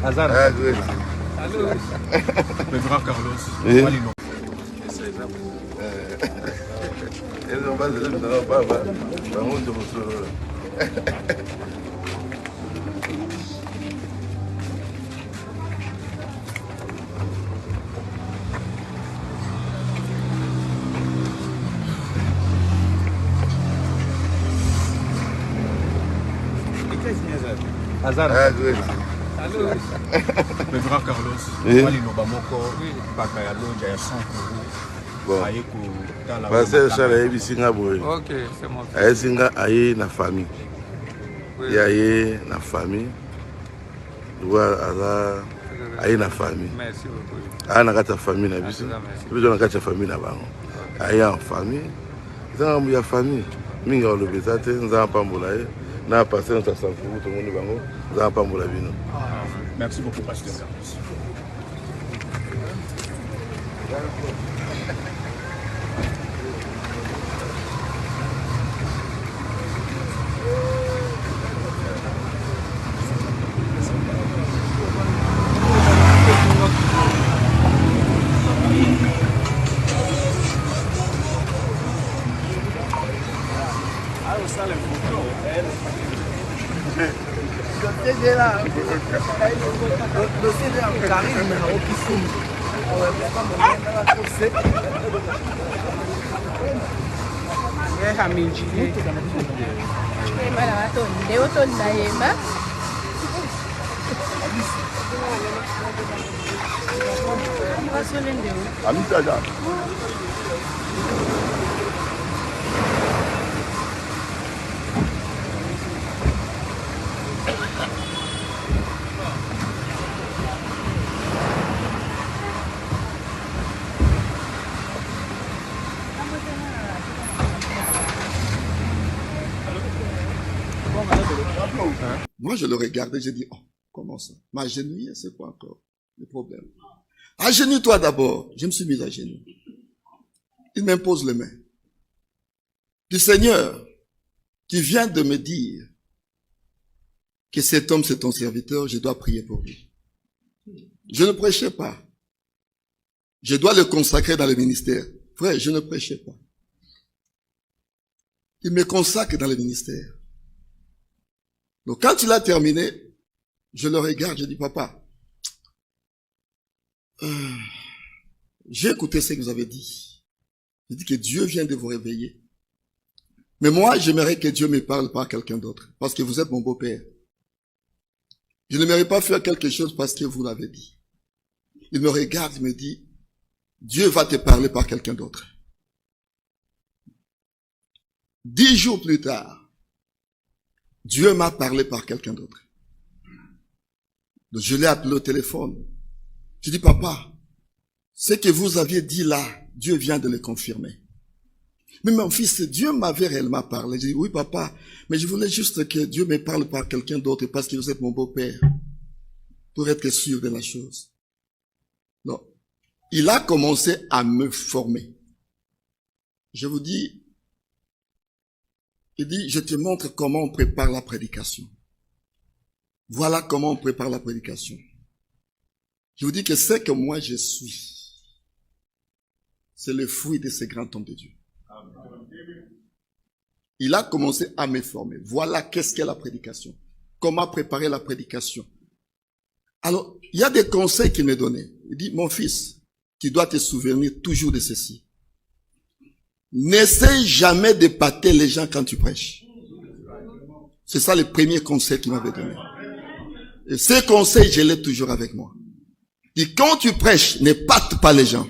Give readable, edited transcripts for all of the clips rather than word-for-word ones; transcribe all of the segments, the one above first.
Hazard. Ah, oui. Allô. Le grand Carlos. Hazard. Ah, oui. Allô. Le grand Carlos. Waliloba moko bakaya lonja ya 100 Bon. euros. Parce que ça là bisinga boy. Ok, c'est mon frère. Ayesinga aye na famille. Oui. Ya aye na famille. Doit ala aye na famille. Merci beaucoup. Ana kata famille na biso. Biso na kata famille na bango. Aye en famille. Zanga mu ya famille. Minga olobeza te nzamba pambola ye. Na passer notre sang pour tout le monde bango. Nzamba pambola bino. Merci beaucoup, Pasteur Carlos. Moi, je le regardais, j'ai dit, oh, comment ça? M'agenouiller, c'est quoi encore le problème? Agenouille-toi d'abord. Je me suis mis à genoux. Il m'impose les mains. Du Seigneur, qui vient de me dire que cet homme, c'est ton serviteur, je dois prier pour lui. Je ne prêchais pas. Je dois le consacrer dans le ministère. Frère, je ne prêchais pas. Il me consacre dans le ministère. Donc quand il a terminé, je le regarde, je dis, papa, j'ai écouté ce que vous avez dit. Je dis que Dieu vient de vous réveiller. Mais moi, j'aimerais que Dieu me parle par quelqu'un d'autre, parce que vous êtes mon beau-père. Je n'aimerais pas faire quelque chose parce que vous l'avez dit. Il me regarde, il me dit, Dieu va te parler par quelqu'un d'autre. 10 jours plus tard, Dieu m'a parlé par quelqu'un d'autre. Donc je l'ai appelé au téléphone. Je dis, papa, ce que vous aviez dit là, Dieu vient de le confirmer. Mais mon fils, Dieu m'avait réellement parlé. J'ai dit, oui papa, mais je voulais juste que Dieu me parle par quelqu'un d'autre parce que vous êtes mon beau-père. Pour être sûr de la chose. Non. Il a commencé à me former. Je vous dis, il dit, je te montre comment on prépare la prédication. Voilà comment on prépare la prédication. Je vous dis que ce que moi je suis, c'est le fruit de ce grand homme de Dieu. Il a commencé à me former. Voilà qu'est-ce qu'est la prédication. Comment préparer la prédication. Alors, il y a des conseils qu'il me donnait. Il dit, mon fils, tu dois te souvenir toujours de ceci. N'essaie jamais d'épater les gens quand tu prêches. C'est ça le premier conseil qu'il m'avait donné. Et ces conseils, je l'ai toujours avec moi. Il dit, quand tu prêches, n'épate pas les gens,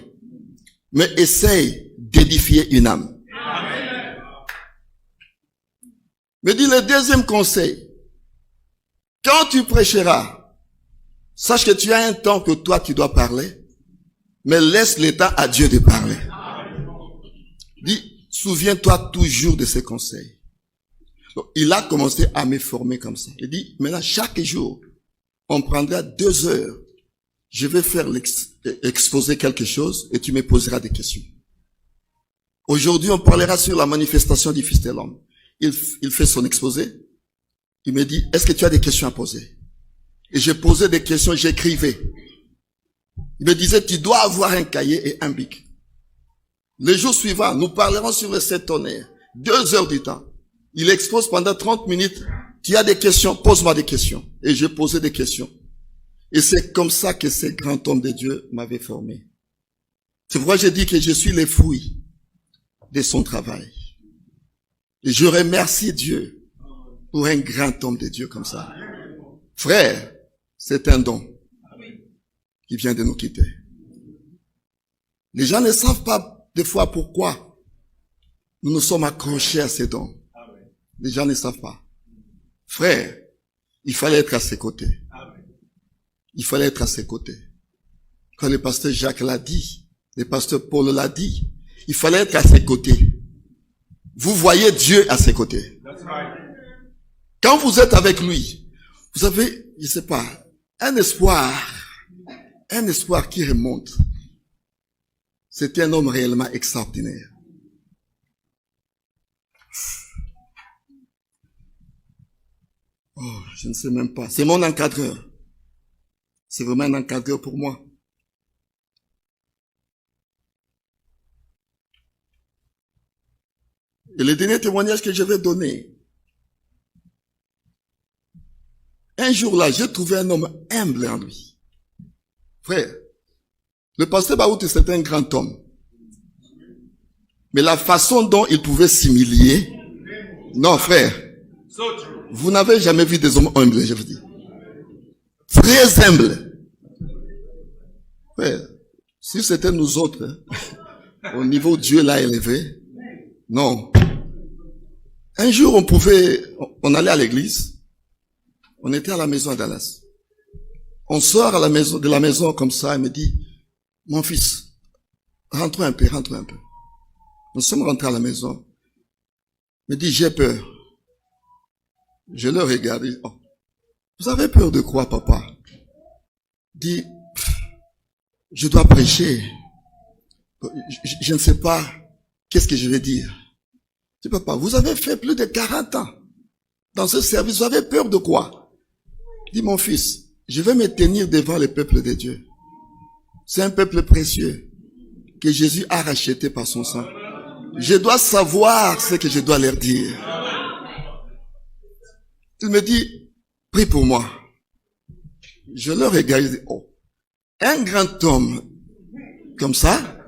mais essaye d'édifier une âme. Mais dit le deuxième conseil, quand tu prêcheras, sache que tu as un temps que toi tu dois parler, mais laisse le temps à Dieu de parler. Dit, souviens-toi toujours de ces conseils. Donc, il a commencé à me former comme ça. Il dit, maintenant, chaque jour, on prendra 2 heures. Je vais faire exposer quelque chose et tu me poseras des questions. Aujourd'hui, on parlera sur la manifestation du Fils de l'homme. Il fait son exposé. Il me dit, est-ce que tu as des questions à poser? Et je posais des questions, j'écrivais. Il me disait, tu dois avoir un cahier et un bic. Le jour suivant, nous parlerons sur le 7 tonnerres. 2 heures du temps. Il expose pendant 30 minutes. Tu as des questions, pose-moi des questions. Et je posais des questions. Et c'est comme ça que ce grand homme de Dieu m'avait formé. C'est pourquoi j'ai dit que je suis les fruits de son travail. Et je remercie Dieu pour un grand homme de Dieu comme ça. Frère, c'est un don qui vient de nous quitter. Les gens ne savent pas des fois pourquoi nous nous sommes accrochés à ces dons. Les gens ne savent pas. Frère, il fallait être à ses côtés. Il fallait être à ses côtés. Quand le pasteur Jacques l'a dit, le pasteur Paul l'a dit, il fallait être à ses côtés. Vous voyez Dieu à ses côtés. Quand vous êtes avec lui, vous avez, je sais pas, un espoir qui remonte. C'était un homme réellement extraordinaire. Oh, je ne sais même pas. C'est mon encadreur. C'est vraiment un encadreur pour moi. Et le dernier témoignage que je vais donner. Un jour là, j'ai trouvé un homme humble en lui. Frère, le pasteur Baout, c'était un grand homme. Mais la façon dont il pouvait s'humilier, non frère, vous n'avez jamais vu des hommes humbles, je vous dis. Très humbles. Frère, si c'était nous autres, au niveau Dieu l'a élevé, non. Un jour, on allait à l'église, on était à la maison à Dallas. On sort de la maison comme ça, il me dit, mon fils, rentre un peu. Nous sommes rentrés à la maison. Il me dit, j'ai peur. Je le regarde. Oh, vous avez peur de quoi, papa? Il dit, je dois prêcher. Je ne sais pas qu'est-ce que je vais dire. Je dis, papa, vous avez fait plus de 40 ans dans ce service. Vous avez peur de quoi? Il dit, mon fils, je vais me tenir devant le peuple de Dieu. C'est un peuple précieux que Jésus a racheté par son sang. Je dois savoir ce que je dois leur dire. Il me dit, prie pour moi. Je le regarde, je dis, oh, un grand homme comme ça,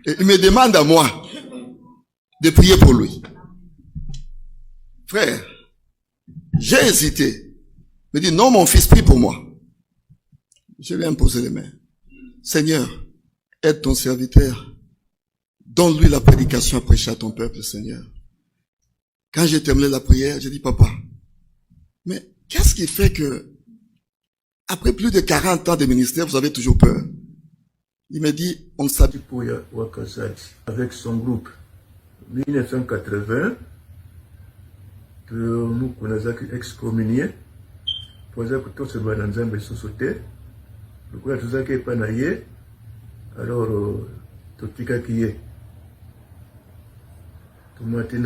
et il me demande à moi de prier pour lui. Frère, j'ai hésité. Il me dit, non mon fils, prie pour moi. Je lui ai imposé les mains. Seigneur, aide ton serviteur. Donne-lui la prédication à prêcher à ton peuple, Seigneur. Quand j'ai terminé la prière, j'ai dit, papa, mais qu'est-ce qui fait que, après plus de 40 ans de ministère, vous avez toujours peur? Il me dit, on s'habille pour Wakazati, avec son groupe. 1980, nous avons excommunié, pour ça que tout ce bananzambe est sauté. Le coup, tout ça qui est panaillé, alors, tout tika qui est. Tout matin,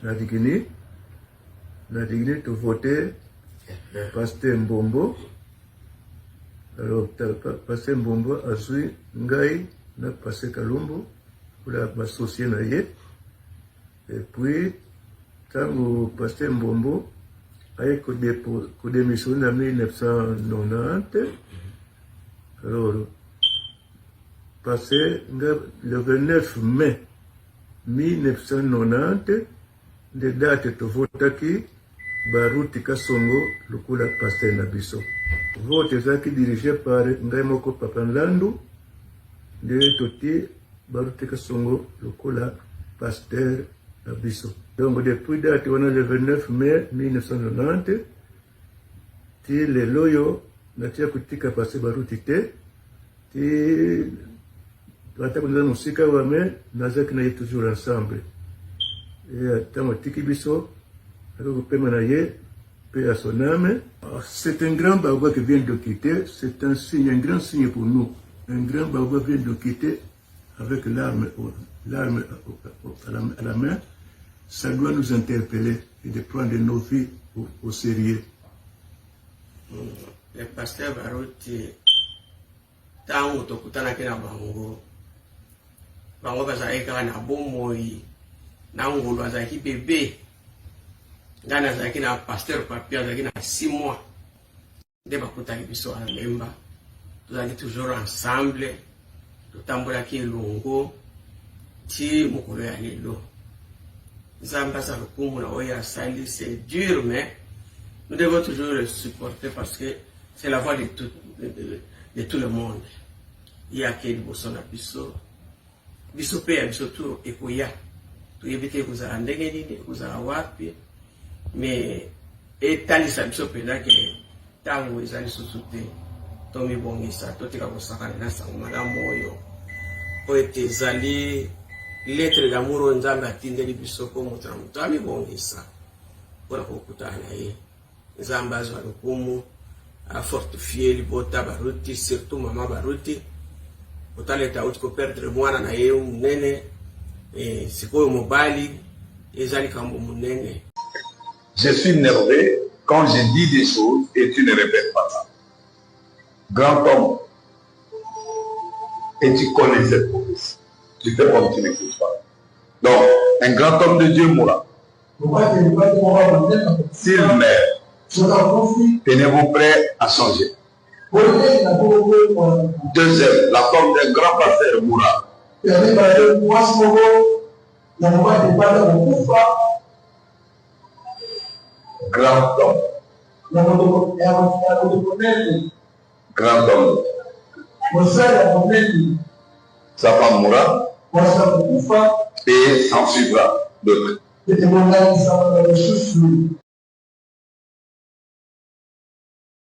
na digini, tout voté, pasteur Mbombo. Alors, pasteur Mbombo a suivi Ngai, na pasteur Kalumbo, pour l'associer na ye. Et puis, tant que pasteur Mbombo a démissionné en 1990, alors, passé le 29 mai 1990, de date de votaki, Baruti Kasongo, le coup la pasteur Nabiso. Vote qui dirigé par Ngaimoko Papanlandu, de Toti, Baruti Kasongo, le coup la pasteur Nabiso. Donc depuis date, on a le 29 mai 1990, le loyo, natia kutika passé Baruti te, nous sommes toujours ensemble. C'est un grand baoua qui vient de quitter, c'est un signe, un grand signe pour nous. Un grand baoua vient de quitter avec l'arme à la main. Ça doit nous interpeller et de prendre nos vies au sérieux. le pasteur Baruti tango tokutana ke na bango bazalaki kaka na bomoi na ngulu azalaki bebe nga nazalaki na pasteur papier azalaki na 6 mois nde bakutaki biso wana lemba tozalaki toujours ensemble totambolaki elongo ti mokolo ya lelo nzambe aza lokumu na oyo asali c'est dur mais nous devons toujours le supporter parce que c'est la voix de tout le monde. Il y a qui liboso na biso biso pe ya biso tu ekoya toyebi kozala ndenge nini kozala wapi mais etalisa biso pena ke tango ezali susu te tomibongisa totika kosakana na sango malamu oyo oyo ezali lettre d'amour oyo nzambe atindeli biso po moto na moto amibongisa mpona kokutana na ye nzambe azwa lokumu afortifie libota Baruti surtout mama Baruti otaleta uti koperdre mwana na ye munene sikoyo mobali ezali kambo munene. Je suis énervé quand je dis des choses et tu ne répètes pas ça. Grand homme, et tu connais cette promesse. Tu fais comme tu n'écoutes pas. Donc, un grand homme de Dieu mourra. S'il meurt, tenez-vous prêts à changer. Deuxième, la femme d'un grand pasteur mourra. Grand homme. Grand homme. Sa femme mourra et s'en suivra d'autres.